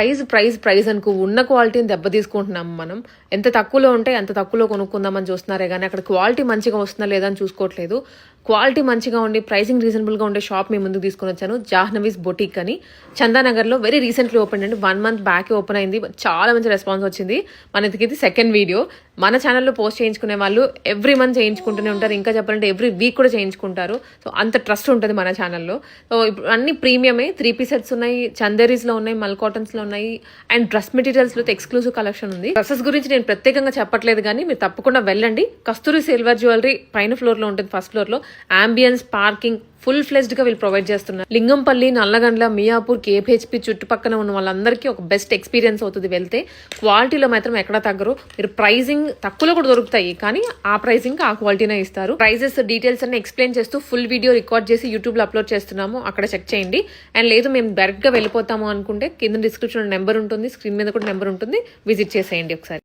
Price అనుకో ఉన్న క్వాలిటీని దెబ్బ తీసుకుంటున్నాం మనం. ఎంత తక్కువలో ఉంటే అంత తక్కువలో కొనుక్కుందామని చూస్తున్నారే కానీ అక్కడ క్వాలిటీ మంచిగా వస్తుందా లేదా అని చూసుకోవట్లేదు. క్వాలిటీ మంచిగా ఉండి ప్రైసింగ్ రీజనబుల్గా ఉండే షాప్ మీ ముందుకు తీసుకొని వచ్చాను. జాహ్నవీస్ బొటిక్ అని చందానగర్లో వెరీ రీసెంట్లీ ఓపెన్ అండి. 1 month బ్యాక్ ఓపెన్ అయింది. చాలా మంచి రెస్పాన్స్ వచ్చింది. మనకి ఇది సెకండ్ వీడియో. మన ఛానల్లో పోస్ట్ చేయించుకునే వాళ్ళు ఎవ్రీ మంత్ చేయించుకుంటూనే ఉంటారు. ఇంకా చెప్పాలంటే ఎవ్రీ వీక్ కూడా చేయించుకుంటారు. సో అంత ట్రస్ట్ ఉంటుంది మన ఛానల్లో. సో ఇప్పుడు అన్ని ప్రీమియమే. 3-piece సెట్స్ ఉన్నాయి, చందేరీస్లో ఉన్నాయి, మల్ కాటన్స్లో ఉన్నాయి, అండ్ డ్రెస్ మెటీరియల్స్లో ఎక్స్క్లూజివ్ కలెక్షన్ ఉంది. డ్రెస్సెస్ గురించి నేను ప్రత్యేకంగా చెప్పట్లేదు కానీ మీరు తప్పకుండా వెళ్ళండి. కస్తూరి సిల్వర్ జ్యువెలరీ పైన ఫ్లోర్లో ఉంటుంది. ఫస్ట్ ఫ్లోర్లో అంబియన్స్, పార్కింగ్ ఫుల్ ఫ్లెజ్డ్ గా వీళ్ళు ప్రొవైడ్ చేస్తున్నారు. లింగంపల్లి, నల్లగండ్ల, మియాపూర్, కేపీహెచ్పి చుట్టుపక్కల ఉన్న వాళ్ళందరికీ ఒక బెస్ట్ ఎక్స్పీరియన్స్ అవుతుంది వెళ్తే. క్వాలిటీలో మాత్రం ఎక్కడ తగ్గరు. మీరు ప్రైజింగ్ తక్కువలో కూడా దొరుకుతాయి కానీ ఆ ప్రైజింగ్ ఆ క్వాలిటీనే ఇస్తారు. ప్రైజెస్ డీటెయిల్స్ అన్ని ఎక్స్ప్లెయిన్ చేస్తూ ఫుల్ వీడియో రికార్డ్ చేసి యూట్యూబ్ లో అప్లోడ్ చేస్తున్నాము. అక్కడ చెక్ చేయండి. అండ్ లేదు మేము డైరెక్ట్ గా వెళ్ళిపోతాము అనుకుంటే కింద డిస్క్రిప్షన్ నెంబర్ ఉంటుంది, స్క్రీన్ మీద కూడా నెంబర్ ఉంటుంది, విజిట్ చేసేయండి ఒకసారి.